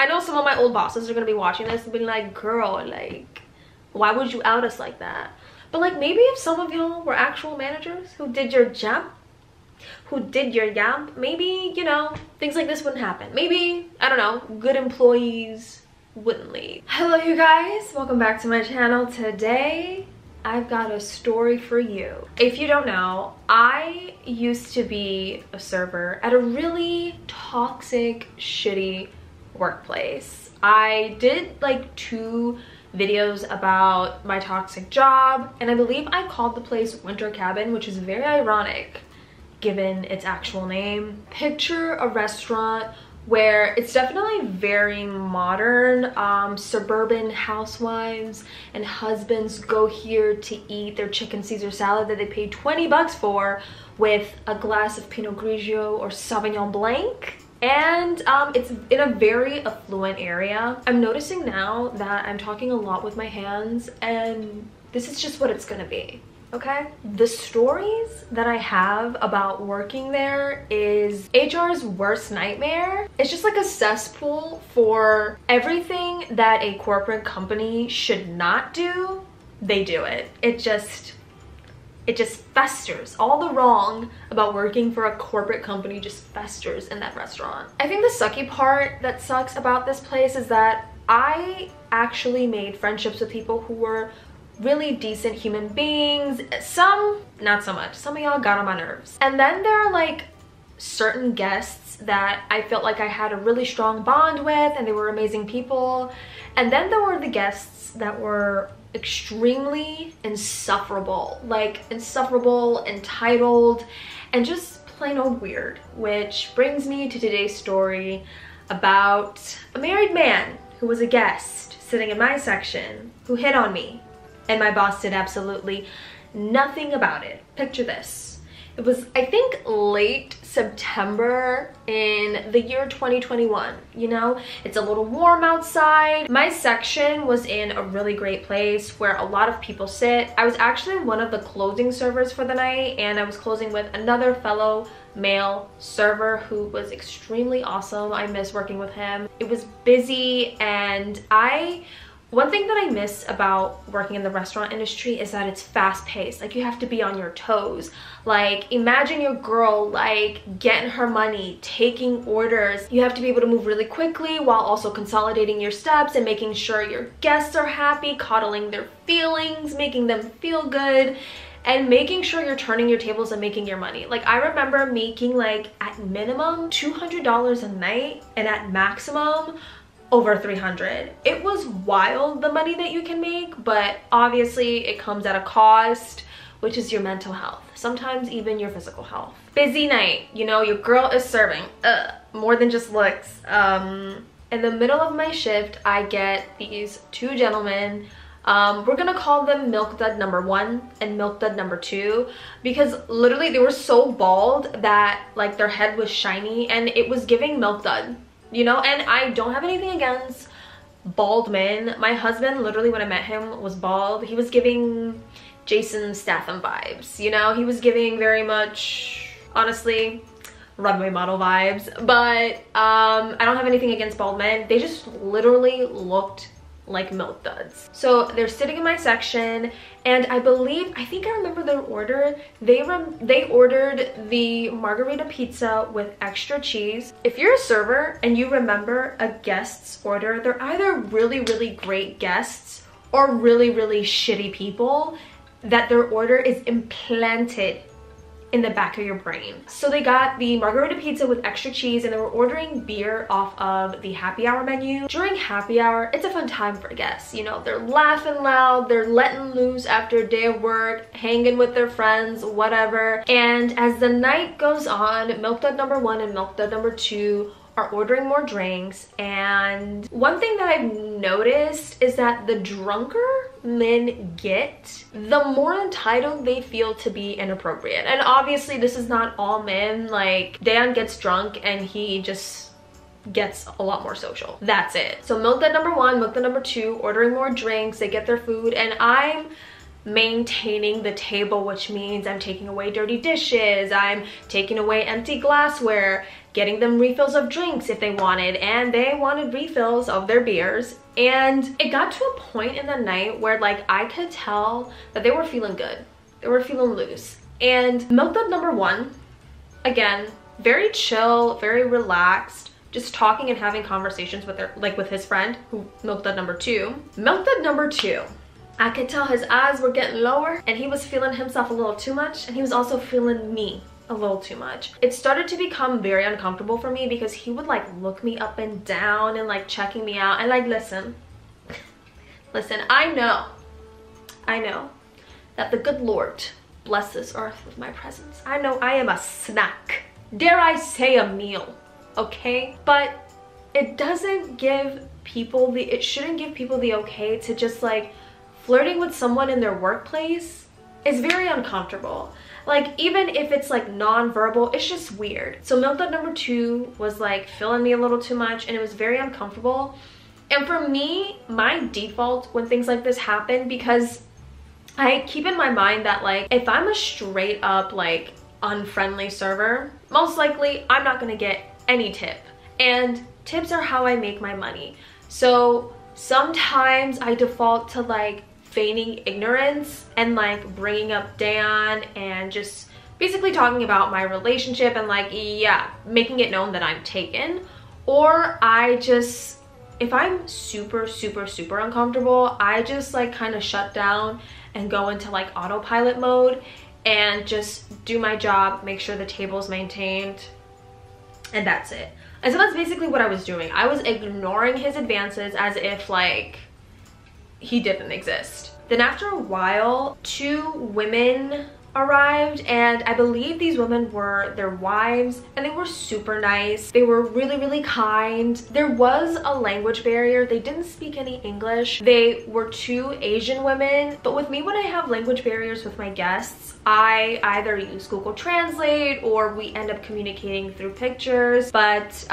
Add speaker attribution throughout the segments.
Speaker 1: I know some of my old bosses are gonna be watching this and being like, girl, like, why would you out us like that? But like, maybe if some of y'all were actual managers who did your job, maybe, you know, things like this wouldn't happen. Maybe, I don't know, good employees wouldn't leave. Hello you guys, welcome back to my channel. Today I've got a story for you. If you don't know, I used to be a server at a really toxic, shitty workplace. I did like 2 videos about my toxic job, and I believe I called the place Winter Cabin, which is very ironic given its actual name. Picture a restaurant where it's definitely very modern. Suburban housewives and husbands go here to eat their chicken Caesar salad that they paid 20 bucks for with a glass of Pinot Grigio or Sauvignon Blanc. And it's in a very affluent area. I'm noticing now that I'm talking a lot with my hands, and this is just what it's gonna be. Okay, the stories that I have about working there is HR's worst nightmare. It's just like a cesspool for everything that a corporate company should not do. They do it. It just festers. All the wrong about working for a corporate company just festers in that restaurant. I think the sucky part that sucks about this place is that I actually made friendships with people who were really decent human beings. Some, not so much. Some of y'all got on my nerves. And then there are like certain guests that I felt like I had a really strong bond with, and they were amazing people. And then there were the guests that were extremely insufferable, like insufferable, entitled, and just plain old weird. Which brings me to today's story about a married man who was a guest sitting in my section who hit on me, and my boss did absolutely nothing about it. Picture this. It was, I think, late September in the year 2021. You know, it's a little warm outside. My section was in a really great place where a lot of people sit. I was actually one of the closing servers for the night, and I was closing with another fellow male server who was extremely awesome. I miss working with him. It was busy, and one thing that I miss about working in the restaurant industry is that it's fast-paced. Like, you have to be on your toes. Like, imagine your girl, like, getting her money, taking orders. You have to be able to move really quickly while also consolidating your steps and making sure your guests are happy, coddling their feelings, making them feel good, and making sure you're turning your tables and making your money. Like, I remember making, like, at minimum $200 a night, and at maximum over 300. It was wild, the money that you can make, but obviously it comes at a cost, which is your mental health, sometimes even your physical health. Busy night, you know, your girl is serving, more than just looks. In the middle of my shift, I get these 2 gentlemen. We're gonna call them Milk Dud number 1 and Milk Dud number 2, because literally they were so bald that like their head was shiny and it was giving Milk Dud. You know, and I don't have anything against bald men. My husband, literally when I met him, was bald. He was giving Jason Statham vibes, you know? He was giving very much, honestly, runway model vibes. But I don't have anything against bald men. They just literally looked like milk duds. So they're sitting in my section, and I think I remember their order. They ordered the margarita pizza with extra cheese. If you're a server and you remember a guest's order, they're either really, really great guests or really, really shitty people that their order is implanted in the back of your brain. So they got the margarita pizza with extra cheese, and they were ordering beer off of the happy hour menu. During happy hour, it's a fun time for guests. You know, they're laughing loud, they're letting loose after a day of work, hanging with their friends, whatever. And as the night goes on, Milk Dud number 1 and Milk Dud number 2 are ordering more drinks. And one thing that I've noticed is that the drunker men get, the more entitled they feel to be inappropriate. And obviously this is not all men. Like, Dan gets drunk and he just gets a lot more social. That's it. So Milk Dud number 1, Milk Dud number 2 ordering more drinks, they get their food, and I'm maintaining the table, which means I'm taking away dirty dishes, I'm taking away empty glassware, getting them refills of drinks if they wanted, and they wanted refills of their beers. And it got to a point in the night where like I could tell that they were feeling good. They were feeling loose. And milk dud number one, again, very chill, very relaxed, just talking and having conversations with with his friend, who milk dud number two. Milk dud number two, I could tell his eyes were getting lower and he was feeling himself a little too much, and he was also feeling me a little too much. It started to become very uncomfortable for me because he would like look me up and down and like checking me out. And like, listen, I know that the good Lord bless this earth with my presence. I know I am a snack, dare I say a meal, okay? But it doesn't give people it shouldn't give people the okay to just like flirting with someone in their workplace is very uncomfortable. Like, even if it's like non-verbal, it's just weird. So milk dud number two was like feeling me a little too much, and it was very uncomfortable. And for me, my default when things like this happen, because I keep in my mind that like if I'm a straight up like unfriendly server, most likely I'm not gonna get any tip, and tips are how I make my money. So sometimes I default to like feigning ignorance and like bringing up Dan and just basically talking about my relationship and like, yeah, making it known that I'm taken. Or I just, if I'm super uncomfortable, I just like kind of shut down and go into like autopilot mode and just do my job, make sure the table's maintained, and that's it. And so that's basically what I was doing. I was ignoring his advances as if like he didn't exist. Then after a while, two women arrived, and I believe these women were their wives, and they were super nice. They were really kind. There was a language barrier. They didn't speak any English. They were two Asian women, but with me, when I have language barriers with my guests, I either use Google Translate or we end up communicating through pictures. But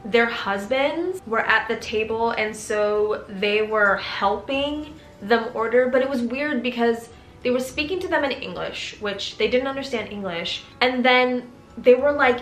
Speaker 1: their husbands were at the table, and so they were helping them order. But it was weird because they were speaking to them in English, which they didn't understand English. And then they were like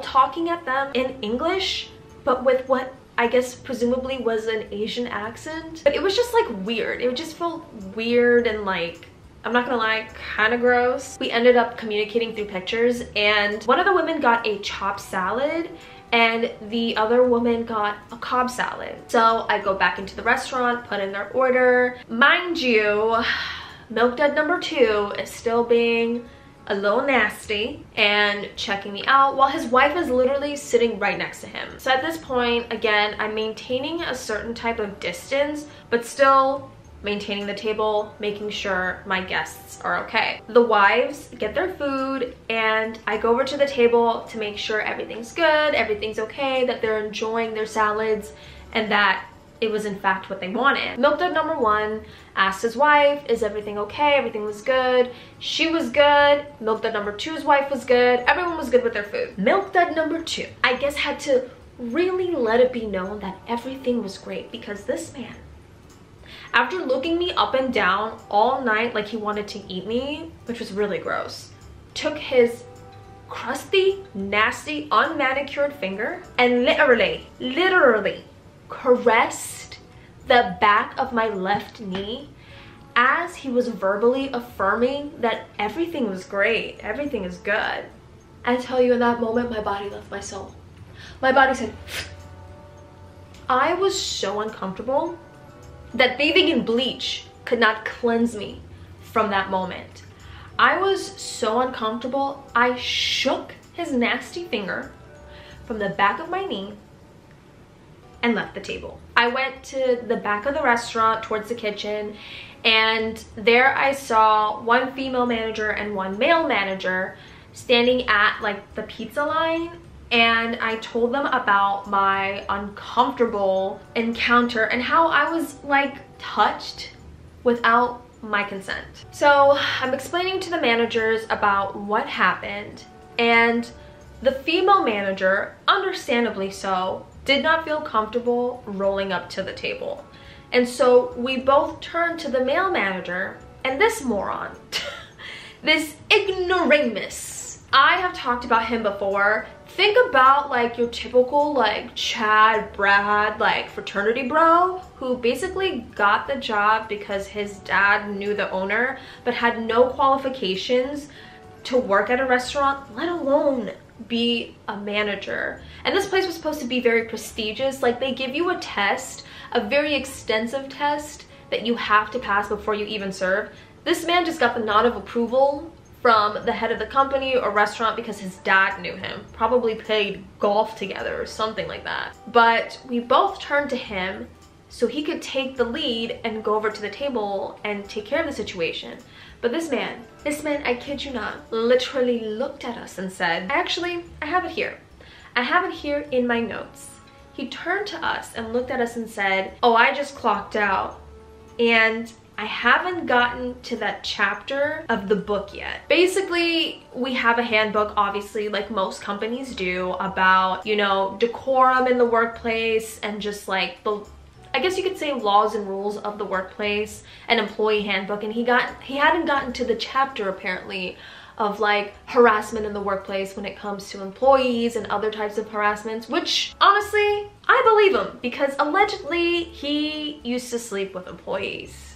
Speaker 1: talking at them in English, but with what I guess presumably was an Asian accent. But it was just like weird. It just felt weird and like, I'm not gonna lie, kind of gross. We ended up communicating through pictures, and one of the women got a chopped salad and the other woman got a Cobb salad. So I go back into the restaurant, put in their order. Mind you, milk dud number two is still being a little nasty and checking me out while his wife is literally sitting right next to him. So at this point, again, I'm maintaining a certain type of distance, but still maintaining the table, making sure my guests are okay. The wives get their food, and I go over to the table to make sure everything's good, everything's okay, that they're enjoying their salads, and that it was in fact what they wanted. Milk dud number one asked his wife, is everything okay? Everything was good. She was good. Milk dud number two's wife was good. Everyone was good with their food. Milk dud number two, I guess, had to really let it be known that everything was great, because this man, after looking me up and down all night like he wanted to eat me, which was really gross, took his crusty, nasty, unmanicured finger and literally caressed the back of my left knee as he was verbally affirming that everything was great, everything is good. I tell you, in that moment, my body left my soul. My body said, I was so uncomfortable that bathing in bleach could not cleanse me from that moment. I was so uncomfortable, I shook his nasty finger from the back of my knee and left the table. I went to the back of the restaurant towards the kitchen, and there I saw one female manager and one male manager standing at like the pizza line, and I told them about my uncomfortable encounter and how I was like touched without my consent. So I'm explaining to the managers about what happened, and the female manager, understandably so, did not feel comfortable rolling up to the table. And so we both turned to the male manager, and this moron, this ignoramus, I have talked about him before, Think about like your typical like Chad, Brad, like fraternity bro who basically got the job because his dad knew the owner but had no qualifications to work at a restaurant, let alone be a manager. And this place was supposed to be very prestigious. Like they give you a test, a very extensive test that you have to pass before you even serve. This man just got the nod of approval from the head of the company or restaurant because his dad knew him, probably played golf together or something like that. But we both turned to him so he could take the lead and go over to the table and take care of the situation. But this man, I kid you not, literally looked at us and said, I have it here. I have it here in my notes. He turned to us and looked at us and said, oh, I just clocked out and I haven't gotten to that chapter of the book yet. Basically, we have a handbook, obviously, like most companies do, about, you know, decorum in the workplace and just like the, I guess you could say, laws and rules of the workplace, an employee handbook, and he hadn't gotten to the chapter apparently of like harassment in the workplace when it comes to employees and other types of harassments, which honestly, I believe him because allegedly he used to sleep with employees.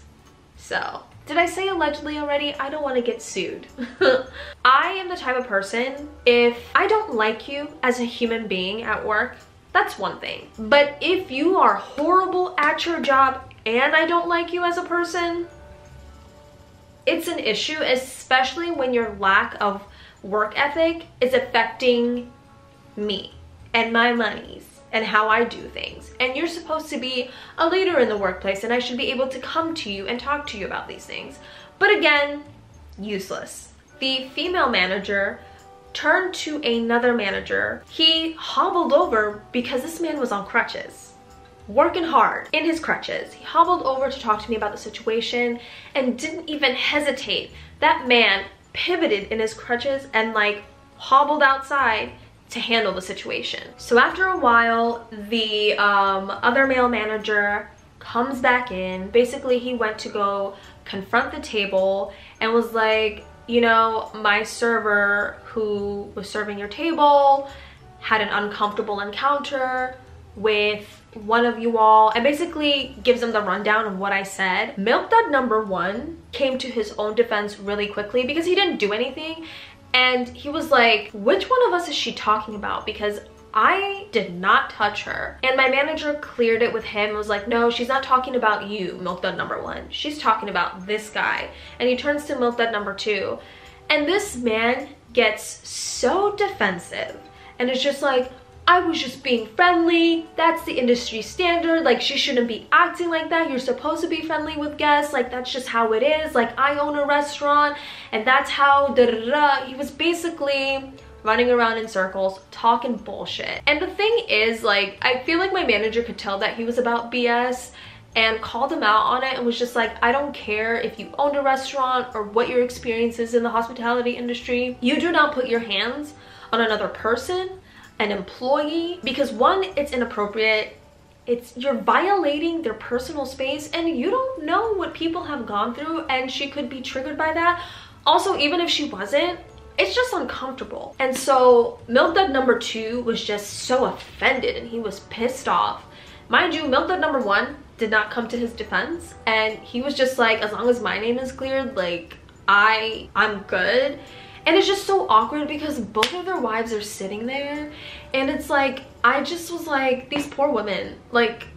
Speaker 1: So, did I say allegedly already? I don't want to get sued. I am the type of person, if I don't like you as a human being at work, that's one thing. But if you are horrible at your job and I don't like you as a person, it's an issue, especially when your lack of work ethic is affecting me and my monies and how I do things. And you're supposed to be a leader in the workplace and I should be able to come to you and talk to you about these things. But again, useless. The female manager turned to another manager. He hobbled over because this man was on crutches, working hard in his crutches. He hobbled over to talk to me about the situation and didn't even hesitate. That man pivoted in his crutches and like hobbled outside to handle the situation. So after a while, the other male manager comes back in. Basically, he went to go confront the table and was like, you know, my server who was serving your table had an uncomfortable encounter with one of you all, and basically gives him the rundown of what I said. Milk Dud number one came to his own defense really quickly because he didn't do anything. And he was like, which one of us is she talking about? Because I did not touch her. And my manager cleared it with him and was like, no, she's not talking about you, Milk Dud number one. She's talking about this guy. And he turns to Milk Dud number two. And this man gets so defensive and it's just like, I was just being friendly. That's the industry standard. Like, she shouldn't be acting like that. You're supposed to be friendly with guests. Like, that's just how it is. Like, I own a restaurant and that's how da da da. He was basically running around in circles, talking bullshit. And the thing is, like, I feel like my manager could tell that he was about BS and called him out on it and was just like, I don't care if you owned a restaurant or what your experience is in the hospitality industry. You do not put your hands on another person, an employee, because one, it's inappropriate. You're violating their personal space and you don't know what people have gone through, and she could be triggered by that. Also, even if she wasn't, it's just uncomfortable. And so Milk Dud number two was just so offended and he was pissed off. Mind you, Milk Dud number one did not come to his defense and he was just like, as long as my name is cleared, like I'm good. And it's just so awkward because both of their wives are sitting there and it's like, I just was like, these poor women, like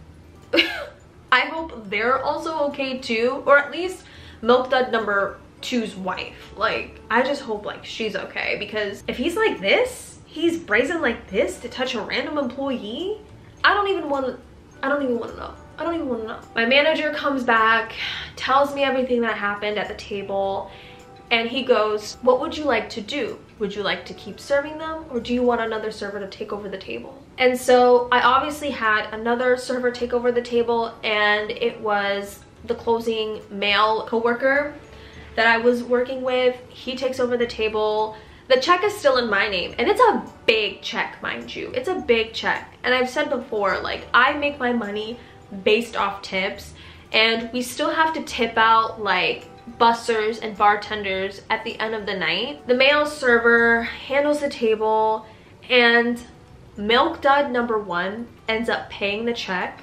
Speaker 1: I hope they're also okay too, or at least Milk Dud number two's wife. Like, I just hope like she's okay, because if he's like this, he's brazen like this to touch a random employee, I don't even want to know. My manager comes back, tells me everything that happened at the table, and he goes, what would you like to do? Would you like to keep serving them, or do you want another server to take over the table? And so I obviously had another server take over the table, and it was the closing male coworker that I was working with. He takes over the table. The check is still in my name, and it's a big check, mind you. It's a big check. And I've said before, like, I make my money based off tips, and we still have to tip out like bussers and bartenders at the end of the night. The male server handles the table and milk dud number 1 ends up paying the check,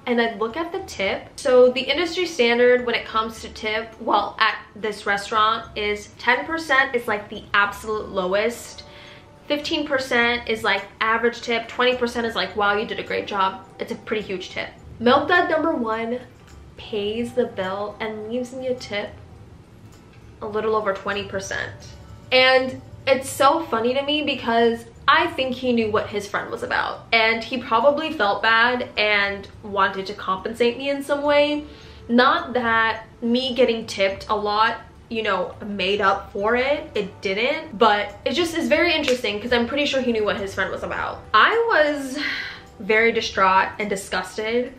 Speaker 1: and I look at the tip. So the industry standard when it comes to tip, well, at this restaurant is 10% is like the absolute lowest, 15% is like average tip, 20% is like, wow, you did a great job. It's a pretty huge tip. Milk dud number 1 pays the bill and leaves me a tip a little over 20%. And it's so funny to me because I think he knew what his friend was about, and he probably felt bad and wanted to compensate me in some way. Not that me getting tipped a lot, you know, made up for it. It didn't, but it just is very interesting because I'm pretty sure he knew what his friend was about. I was very distraught and disgusted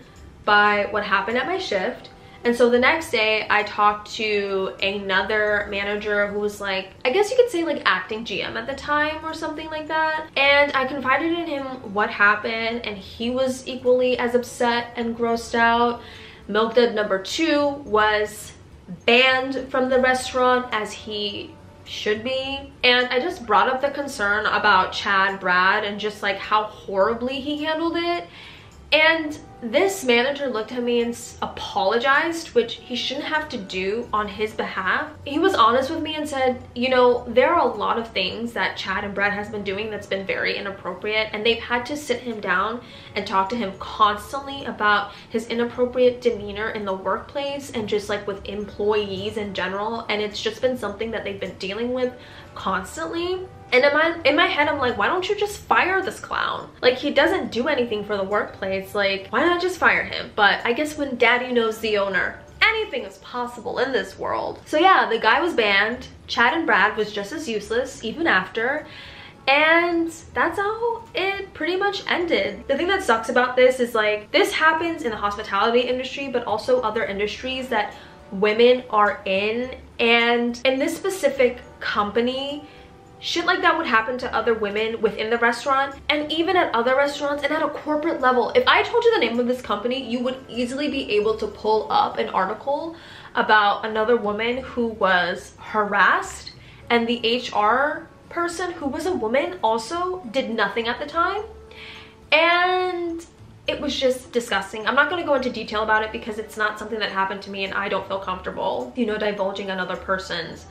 Speaker 1: by what happened at my shift. And so the next day I talked to another manager who was like, I guess you could say like acting GM at the time or something like that. And I confided in him what happened, and he was equally as upset and grossed out. Milk dud number 2 was banned from the restaurant, as he should be. And I just brought up the concern about Chad Brad and just like how horribly he handled it. And this manager looked at me and apologized, which he shouldn't have to do on his behalf. He was honest with me and said, you know, there are a lot of things that Chad and Brad has been doing that's been very inappropriate, and they've had to sit him down and talk to him constantly about his inappropriate demeanor in the workplace and just like with employees in general. And it's just been something that they've been dealing with constantly. And in my head, I'm like, why don't you just fire this clown? Like, he doesn't do anything for the workplace. Like, why not just fire him? But I guess when daddy knows the owner, anything is possible in this world. So yeah, the guy was banned. Chad and Brad was just as useless even after. And that's how it pretty much ended. The thing that sucks about this is like, this happens in the hospitality industry, but also other industries that women are in. And in this specific company, shit like that would happen to other women within the restaurant, and even at other restaurants and at a corporate level. If I told you the name of this company, you would easily be able to pull up an article about another woman who was harassed, and the HR person, who was a woman, also did nothing at the time. And it was just disgusting. I'm not going to go into detail about it because it's not something that happened to me, and I don't feel comfortable, you know, divulging another person's,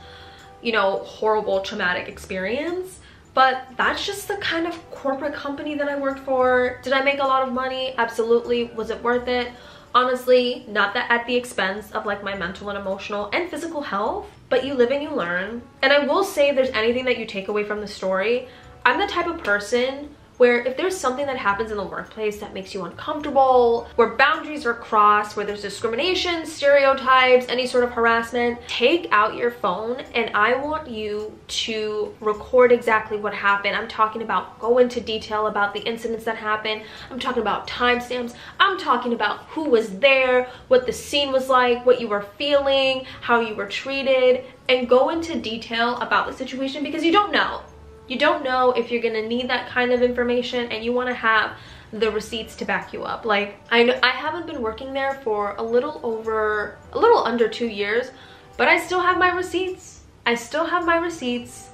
Speaker 1: you know, horrible traumatic experience. But that's just the kind of corporate company that I worked for. Did I make a lot of money? Absolutely. Was it worth it? Honestly, not that at the expense of like my mental and emotional and physical health, but you live and you learn. And I will say, if there's anything that you take away from the story, I'm the type of person where if there's something that happens in the workplace that makes you uncomfortable, where boundaries are crossed, where there's discrimination, stereotypes, any sort of harassment, take out your phone and I want you to record exactly what happened. I'm talking about go into detail about the incidents that happened. I'm talking about timestamps. I'm talking about who was there, what the scene was like, what you were feeling, how you were treated, and go into detail about the situation, because you don't know. You don't know if you're gonna need that kind of information, and you want to have the receipts to back you up. Like, I know I haven't been working there for a little under 2 years, but I still have my receipts. I still have my receipts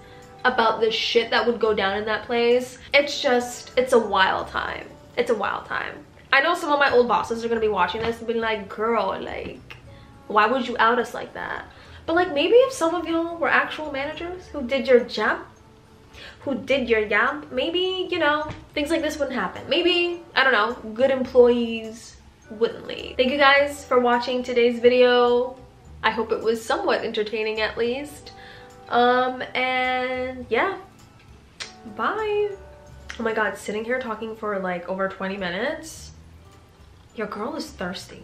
Speaker 1: about the shit that would go down in that place. It's just, it's a wild time. It's a wild time. I know some of my old bosses are gonna be watching this and being like, girl, like, why would you out us like that? But like, maybe if some of y'all were actual managers who did your job, maybe, you know, things like this wouldn't happen. Maybe, I don't know, good employees wouldn't leave. Thank you guys for watching today's video. I hope it was somewhat entertaining at least. And yeah, bye. Oh my god, sitting here talking for like over 20 minutes. Your girl is thirsty.